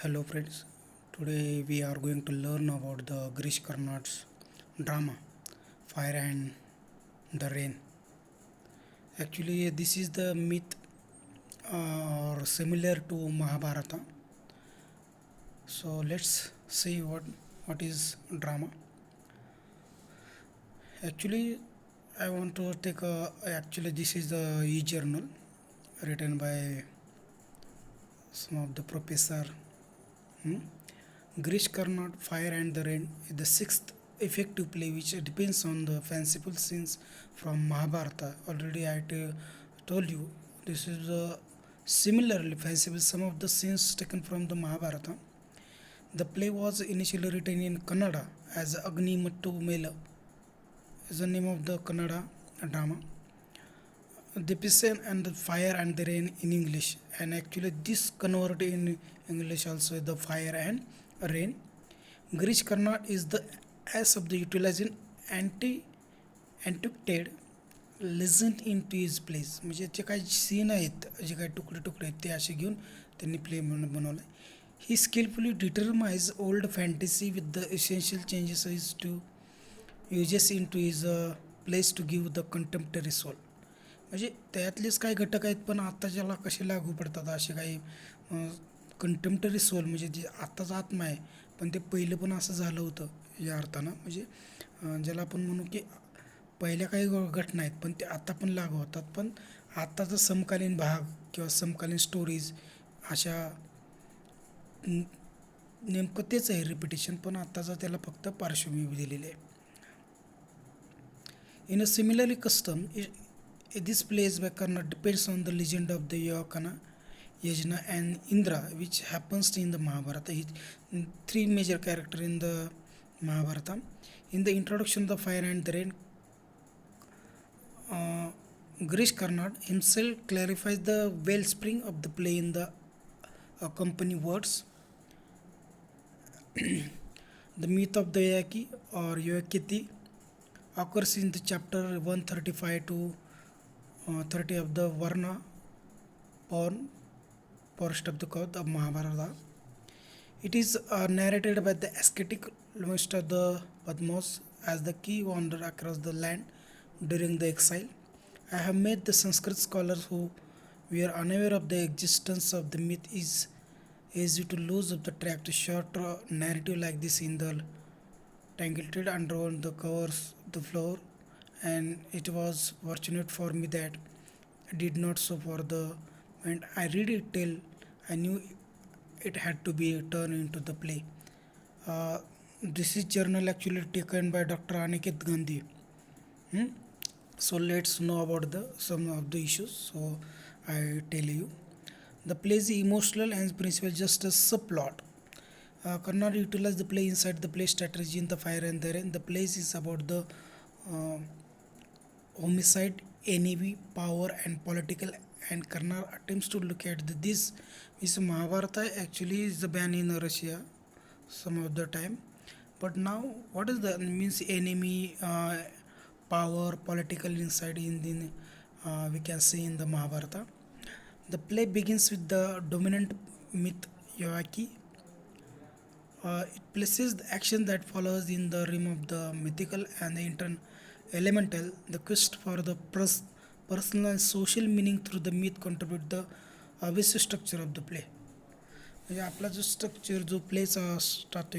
Hello friends, today we are going to learn about the Girish Karnad's drama Fire and the Rain. Actually, this is the myth or similar to Mahabharata. So let's see what is drama. Actually, I want to take a actually this is the e-journal written by some of the professor. Hmm? Girish Karnad, Fire and the Rain is the sixth effective play which depends on the fanciful scenes from Mahabharata. Already told you this is similarly fanciful some of the scenes taken from the Mahabharata. The play was initially written in Kannada as Agni Mattu Mela is the name of the Kannada drama. The Piston and the Fire and the Rain in English, and actually this converted in English also the Fire and Rain. Girish Karnad is the as of the utilizing antiquated legend into his plays. म्हणजे जे काही scene आहेत जे काही तुकडे तुकडे आहेत ते असे घेऊन त्यांनी प्ले म्हणून बनवलं आहे. ही skilfully dramatises old fantasy with the essential changes is to uses in to is place to give the contemporary soul. म्हणजे त्यातलेच काही घटक आहेत पण आत्ताच्याला कसे लागू पडतात असे काही कंटेम्पररी सोल म्हणजे जे आत्ताचा आत्मा आहे पण ते पहिलं पण असं झालं होतं या अर्थानं. म्हणजे ज्याला आपण म्हणू की पहिल्या काही घटना आहेत पण ते आत्ता पण लागू होतात, पण आत्ताचा समकालीन भाग किंवा समकालीन स्टोरीज अशा नेमकं तेच आहे रिपिटेशन, पण आत्ताचा त्याला फक्त पार्श्वभूमी दिलेली आहे. In a similarly custom, this plays by Karna depends on the legend of the Yakana, Yajna and Indra, which happens in the Mahabharata. Three major characters in the Mahabharata. In the introduction of the Fire and the Rain, Girish Karnad himself clarifies the wellspring of the play in the accompanying words. The myth of the Yaki or Yoakiti occurs in the chapter 135 to 30 of the Varna Porn Forest of the Code of Mahabharata. It is narrated by the ascetic master of the Padmos as the key wanderer across the land during the exile. I have met the Sanskrit scholars who were unaware of the existence of the myth is easy to lose of the track to short narrative like this in the tangled under the covers of the floor, and it was fortunate for me that I did not so for the when I read it till I knew it had to be turned into the play. This is journal actually taken by Dr. Aniket Gandhi. Hmm? So let's know about the some of the issues. So I tell you, the play is emotional and principle just a subplot. Karnad utilized the play inside the play strategy in the Fire and the Rain. The play is about the uh, homicide, envy, power, and political. And Karnad attempts to look at this. Is Mahabharata actually is the ban in Russia some of the time, but now what is the means enemy, power, political inside in the we can see in the Mahabharata. The play begins with the dominant myth Yoaki. It places the action that follows in the realm of the mythical and the elemental. The quest for the personal and social meaning through the myth contribute the basic structure of the play. म्हणजे आपला जो structure जो प्लेचा start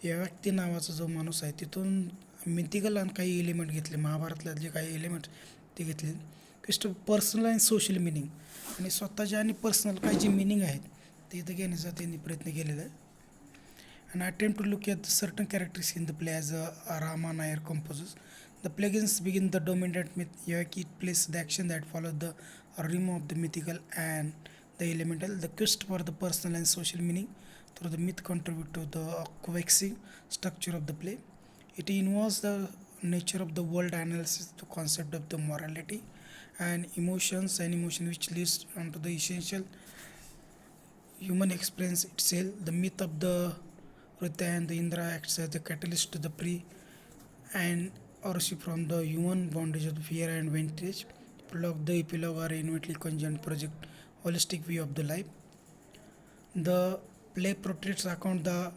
या व्यक्ती नावाचा जो माणूस आहे तिथून मिथिकल आणि काही एलिमेंट घेतले महाभारतले काही एलिमेंट ते घेतले quest personal and social meaning आणि स्वतःचे आणि पर्सनल काही जे मिनिंग आहेत ते इथं घेण्याचा त्यांनी प्रयत्न केलेला आहे. And attempt to look at certain characters in the play as Rama Nair composes. The plugins begin the dominant myth. It plays the action that follows the realm of the mythical and the elemental. The quest for the personal and social meaning through the myth contribute to the coexisting structure of the play. It involves the nature of the world analysis, the concept of the morality and emotion which leads onto the essential human experience itself. The myth of the Rita and the Indra acts as the catalyst to the and orship from the human bondage of the fear and vantage. The epilogue are intimately conjoined project holistic view of the life. The play portraits account the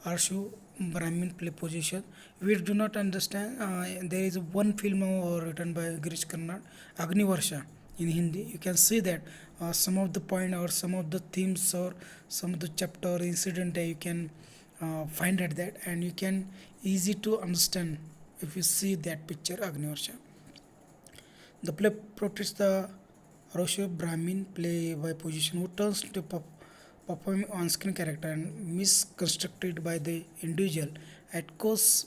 Arshu Brahmin play position. We do not understand. There is one film written by Girish Karnad, Agnivarsha in Hindi. You can see that some of the point or some of the themes or some of the chapter incident you can find at that, and you can easy to understand if you see that picture Agnivarsha. The play portrays the Rosho Brahmin play by position who turns to perform on-screen character and misconstructed by the individual. At course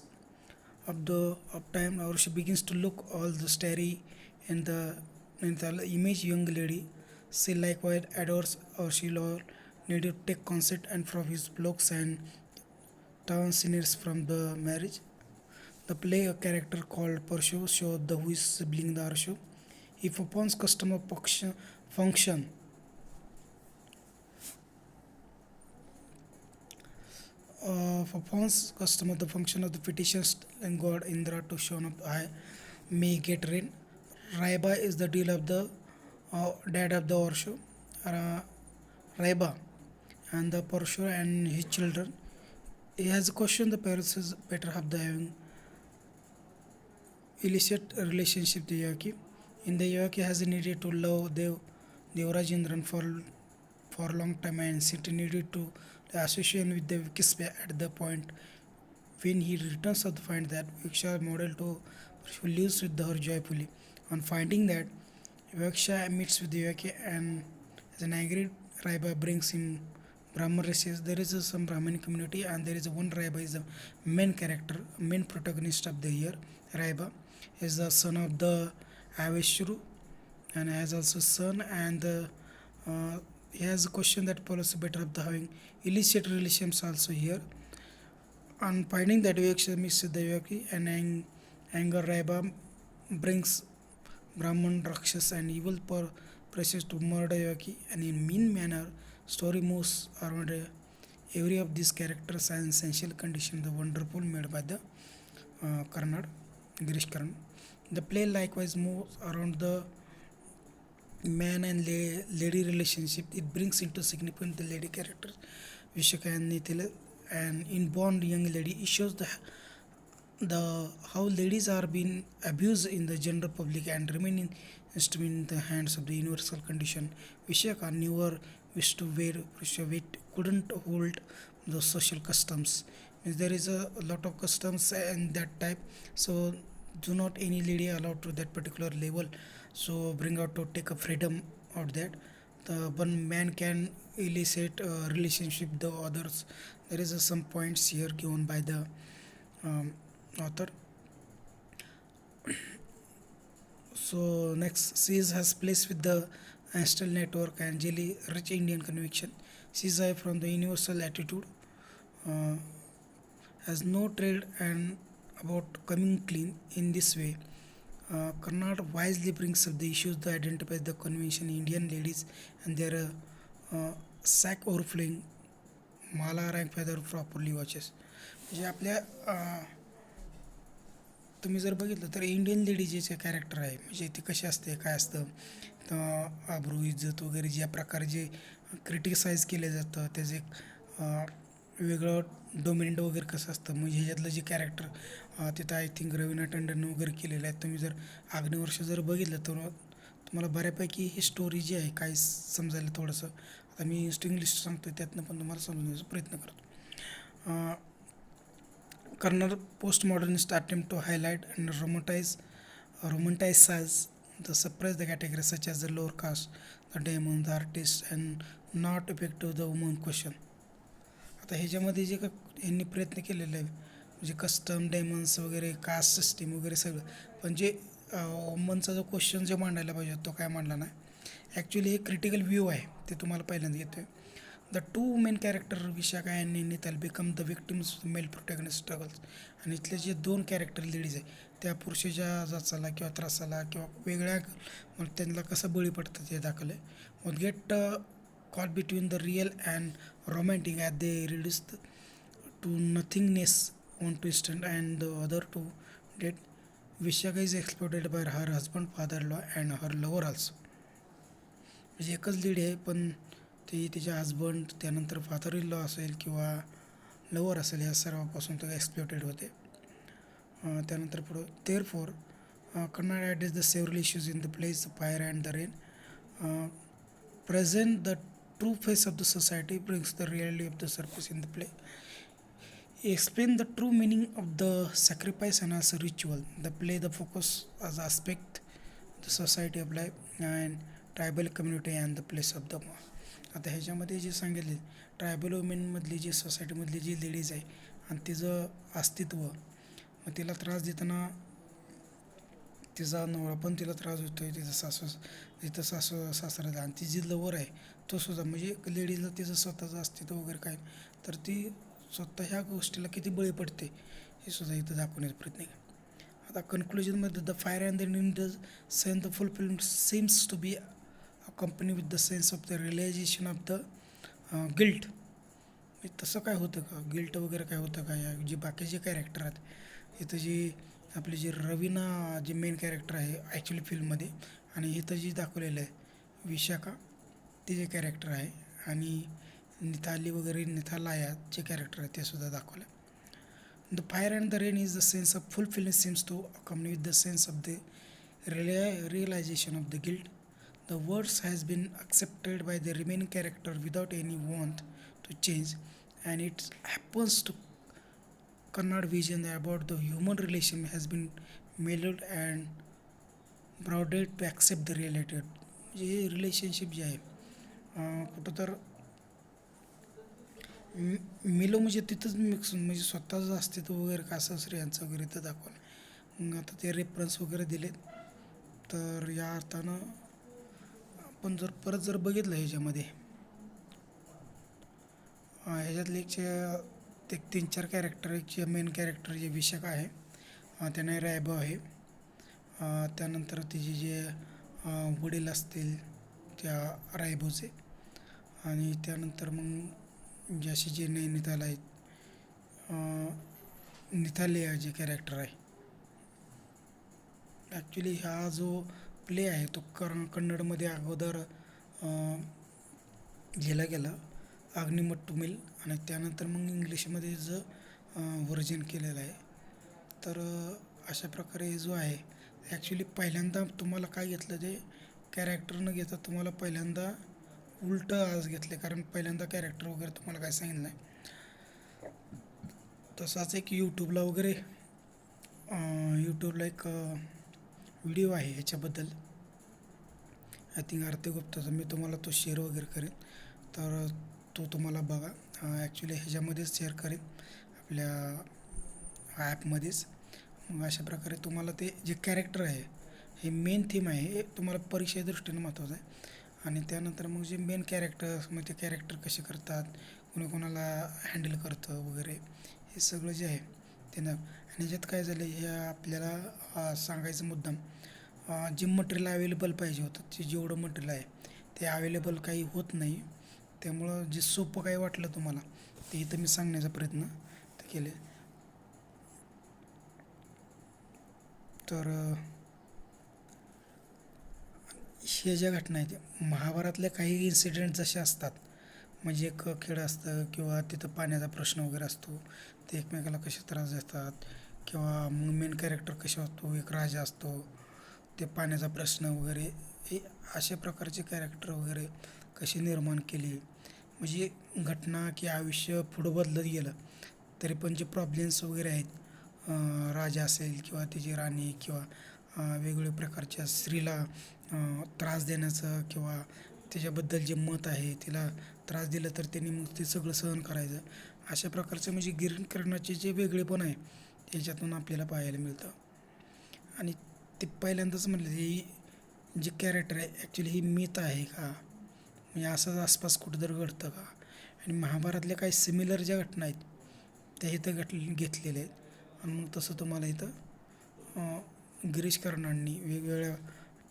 of time, Rosho begins to look all the starry in the image young lady. She likewise adores or she needed to take consent and from his blocks and town seniors from the marriage. The play a character called Parshu shows the who is sibling the Arshu. If upon customer function upon customer the function of the petitions and God Indra to shown up I may get rain. Raiba is the deal of the dad of the Arshu. Raiba and the Parshu and his children. He has questioned the parents is better have the having illicit relationship the Yaki. In the Yaki has needed to love Devrajendran for a long time and City needed to associate with the Vikispe at the point when he returns to find that Viksha model to lives with her joyfully. On finding that Viksha meets with the Yaki and as an angry Raiba brings him Brahman races. There is some Brahmin community and there is one Raiba is the main character, main protagonist of the year. Raiba is the son of the Aveshru and has also son and he has a question that policy better of the having illicit relations also here. On finding that Viksha meets the Yaki and anger Raiba brings Brahman Rakshas and evil pressures to murder Yaki and in mean manner story moves around every of these characters and essential condition the wonderful made by the Karnad, Girish Karnad. The play likewise moves around the man and lady relationship. It brings into significant the lady characters Vishaka and Nitila and in Bond young lady it shows the how ladies are being abused in the general public and remaining instrument in the hands of the universal condition. Vishaka never wished to wear weight couldn't hold the social customs. Means there is a lot of customs and that type, so do not any lady allowed to that particular level. So bring out to take a freedom out that the one man can elicit a relationship the others. There is some points here given by the author. So next, Seas has placed with the Anstel Network and Jelly Rich Indian Conviction. Seas from the Universal Attitude uh, has no trade and about coming clean in this way. Karnataka wisely brings up the issues that identify the convention Indian ladies and their sack overflowing mala rank feather properly watches. म्हणजे आपल्या तुम्ही जर बघितलं तर Indian ladies जे character आहे म्हणजे ती कशी असते काय असतं तर आबरू इज्जत वगैरे ज्या प्रकारे जे क्रिटिसाइज केलं जातं त्याचे वेगळं डोमिनंट वगैरे कसं असतं म्हणजे ह्याच्यातलं जे कॅरेक्टर तिथं आय थिंक रवीना टंडन वगैरे केलेलं आहे. तुम्ही जर अग्निवर्ष जर बघितलं तर तुम्हाला बऱ्यापैकी ही स्टोरी जी आहे काय समजायला थोडंसं आता मी इंग्लिश सांगतो त्यातनं पण तुम्हाला समजण्याचा प्रयत्न करतो. Karnar postmodernist attempt to highlight and romanticize the suppressed categories such as the lower caste, the demon, the artist, and not effective the woman question. आता ह्याच्यामध्ये जे का यांनी प्रयत्न केलेले आहे म्हणजे कस्टम डेमन्स वगैरे कास्ट सिस्टीम वगैरे सगळं पण जे वुमनचा जो क्वेश्चन जे मांडायला पाहिजे तो काय मांडला नाही. ॲक्च्युली हे क्रिटिकल व्ह्यू आहे ते तुम्हाला पहिल्यांदा येतो आहे. The two main character Vishaka and Nital become the victims of male protagonist struggles आणि इथले जे दोन कॅरेक्टर लेडीज आहे त्या पुरुषाच्या जाचाला किंवा त्रासाला किंवा वेगळ्या मग त्यांना कसं बळी पडतं ते दाखवलं आहे. मग get caught between the real and romantic at they reduce to nothingness one to instant and the other to dead. Vishaka is exploited by her husband, father-in-law and her lover also. म्हणजे एकच lady आहे पण ती तिच्या husband, त्यानंतर father in law असेल किंवा lover असेल, या सर्वापासून तो एक्सप्लॉटेड होते. त्यानंतर पुढं there for Kannada at is the several issues in the place the fire and the rain present the true face of the society, brings the reality of the surface in the play. Explain the true meaning of the sacrifice and as a ritual. The play the focus as aspect the society of life and tribal community and the place of the. आता ह्याच्यामध्ये जे सांगितले tribal वुमेनमधली जी सोसायटीमधली जी ladies आहे आणि तिचं अस्तित्व, मग तिला त्रास देताना तिचा नवरा पण तिला त्रास देतो आहे, तिचं सासू सासरा आणि ती जी लवर आहे तो सुद्धा, म्हणजे लेडीजला तिचं स्वतःचं अस्तित्व वगैरे काय, तर ती स्वतः ह्या गोष्टीला किती बळी पडते हे सुद्धा इथं दाखवण्याचा प्रयत्न आहे. आता कन्क्लुजनमध्ये the fire and the in the scene the full film seems to be company with the sense of the realisation of the guilt. तसं काय होतं का, गिल्ट वगैरे काय होतं का, या जे बाकीचे कॅरेक्टर आहेत इथं जी आपली जी रवीना जे मेन कॅरेक्टर आहे ॲक्च्युली फिल्ममध्ये, आणि इथं जी दाखवलेलं आहे विशाखा ते जे कॅरेक्टर आहे, आणि निथाली वगैरे निथालाया जे कॅरेक्टर आहे ते सुद्धा दाखवलं. The fire and the rain is the sense of fulfilling seems to company with the sense of the realisation of the guilt. The words has been accepted by the remaining character without any want to change, and it happens to Kannada vision about the human relation has been mellowed and broadened to accept the reality. जे relationship जे आहे कुठं तर मिलो म्हणजे तिथंच mix, म्हणजे स्वतःचं अस्तित्व वगैरे कसं स्त्रियांचं वगैरे इथं दाखवलं. मग आता ते रेफरन्स वगैरे दिलेत, तर या अर्थानं आपण जर परत जर बघितलं ह्याच्यामध्ये ह्याच्यातले एक 3-4 कॅरेक्टर, एक जे मेन कॅरेक्टर जे विशाखा आहे त्याने रायबा आहे, त्यानंतर तिचे जे वडील असतील त्या रायबोचे, आणि त्यानंतर मग जे असे जे नैनिताल आहेत निथालिया जे कॅरेक्टर आहे. ॲक्च्युली हा जो प्ले आहे तो कन्नडमध्ये अगोदर लिहिला गेला अग्निमट्टुमिल, आणि त्यानंतर मग इंग्लिशमध्ये व्हर्जन केलेलं आहे. तर अशा प्रकारे जो आहे ॲक्च्युली पहिल्यांदा तुम्हाला काय घेतलं ते कॅरेक्टरनं घेता तुम्हाला पहिल्यांदा उलटं आज घेतलं, कारण पहिल्यांदा कॅरेक्टर वगैरे तुम्हाला काय सांगितलं नाही. तसाच एक यूट्यूबला एक व्हिडिओ आहे ह्याच्याबद्दल, आय थिंक आरती गुप्ताचा, मी तुम्हाला तो शेअर वगैरे करेन, तर तो तुम्हाला बघा. ॲक्च्युली ह्याच्यामध्येच शेअर करेन आपल्या ॲपमध्येच. मग अशा प्रकारे तुम्हाला ते जे कॅरेक्टर आहे हे मेन थीम आहे, हे तुम्हाला परीक्षे दृष्टीने महत्त्वाचं आहे. आणि त्यानंतर मग जे मेन कॅरेक्टर, मग ते कॅरेक्टर कसे करतात, कोणी कोणाला हँडल करतं वगैरे, हे सगळं जे आहे ते ना. आणि ह्याच्यात काय झालं हे आपल्याला सांगायचं मुद्दाम, जे मटेरियल अवेलेबल पाहिजे होतं ते जेवढं मटेरियल आहे ते अवेलेबल काही होत नाही. त्यामुळं जे सोपं काही वाटलं तुम्हाला ते इथं मी सांगण्याचा प्रयत्न केले. तर ह्या ज्या घटना आहेत महाभारतातल्या काही इन्सिडेंट जसे असतात, म्हणजे एक खेळ असतं किंवा तिथं पाण्याचा प्रश्न वगैरे असतो, ते एकमेकाला कसे त्रास देतात, किंवा मग मेन कॅरेक्टर कसे असतो, एक राजा असतो, ते पाण्याचा प्रश्न वगैरे, हे अशा प्रकारचे कॅरेक्टर वगैरे कसे निर्माण केले. म्हणजे घटना की आयुष्य पुढं बदलत गेलं तरी पण जे प्रॉब्लेम्स वगैरे आहेत, राजा असेल किंवा तिची राणी किंवा वेगवेगळ्या प्रकारच्या स्त्रीला त्रास देण्याचं किंवा त्याच्याबद्दल जे मत आहे तिला त्रास दिला तर त्यांनी मग ते सगळं सहन करायचं, अशा प्रकारचं म्हणजे गिरणकरणाचे जे वेगळेपण आहे त्याच्यातून आपल्याला पाहायला मिळतं. आणि ते पहिल्यांदाच म्हटलं ही जे कॅरेक्टर आहे ॲक्च्युली ही मिथ आहे का, म्हणजे असंच आसपास कुठंतरी घडतं का. आणि महाभारतातल्या काही सिमिलर ज्या घटना आहेत त्या इथं घेतलेल्या आहेत, आणि मग तसं तुम्हाला इथं गिरीश कर्नाडनी वेगवेगळ्या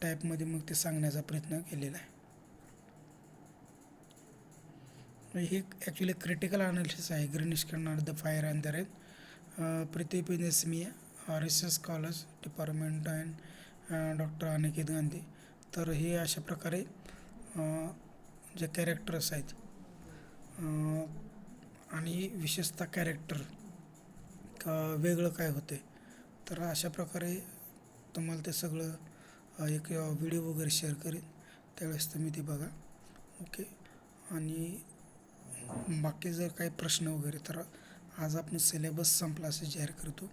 टाईपमध्ये मग ते सांगण्याचा प्रयत्न केलेला आहे. हे ॲक्च्युली क्रिटिकल अनालिसिस आहे Girish Karnad the fire and the rain. Pradeep Nesmiya research scholars department and doctor Aniket Gandhi. तर हे अशा प्रकारे जे कॅरेक्टर्स आहेत आणि विशेषतः कॅरेक्टर का वेगळं काय होते, तर अशा प्रकारे तुम्हाला ते सगळं एक व्हिडिओ वगैरे शेअर करेन, त्यावेळेस तुम्ही ते बघा. ओके. आणि बाकी जर काही प्रश्न वगैरे, तर आज आपण सिलेबस संपला असं जाहीर करतो.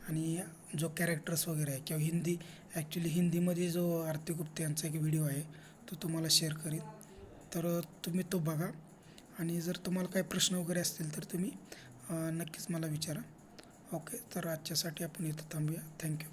आणि जो कॅरेक्टर्स वगैरे आहे किंवा ॲक्च्युली हिंदीमध्ये जो आरती गुप्ते यांचा एक व्हिडिओ आहे तो तुम्हाला शेअर करेन, तर तुम्ही तो बघा. आणि जर तुम्हाला काही प्रश्न वगैरे असतील तर तुम्ही नक्कीच मला विचारा. ओके. तर आजच्यासाठी आपण इथं थांबूया. थँक्यू.